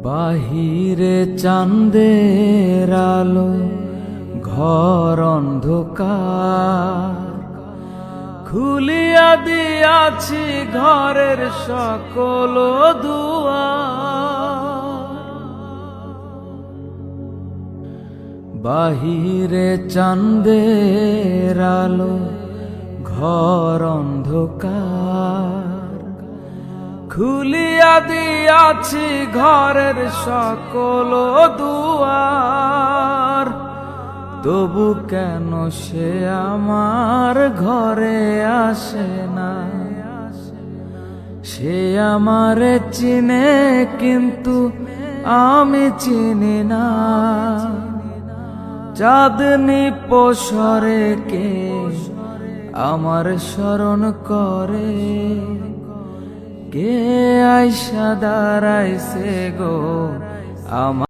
বাহিরে চাঁদের আলো, ঘর অন্ধকার। খুলিয়া দিয়াছি ঘরের সকল দুয়ার। বাহিরে চাঁদের আলো, ঘর অন্ধকার। খুলিয়া দিয়াছি ঘরের সকল দুয়ার। তবু কেন সে আমার ঘরে আসে না? সে আমারে চিনে কিন্তু আমি চিনি না। চাঁদনি পসরে কে আমার স্মরণ করে? কে আইসা দাঁড়াইছে গো আমার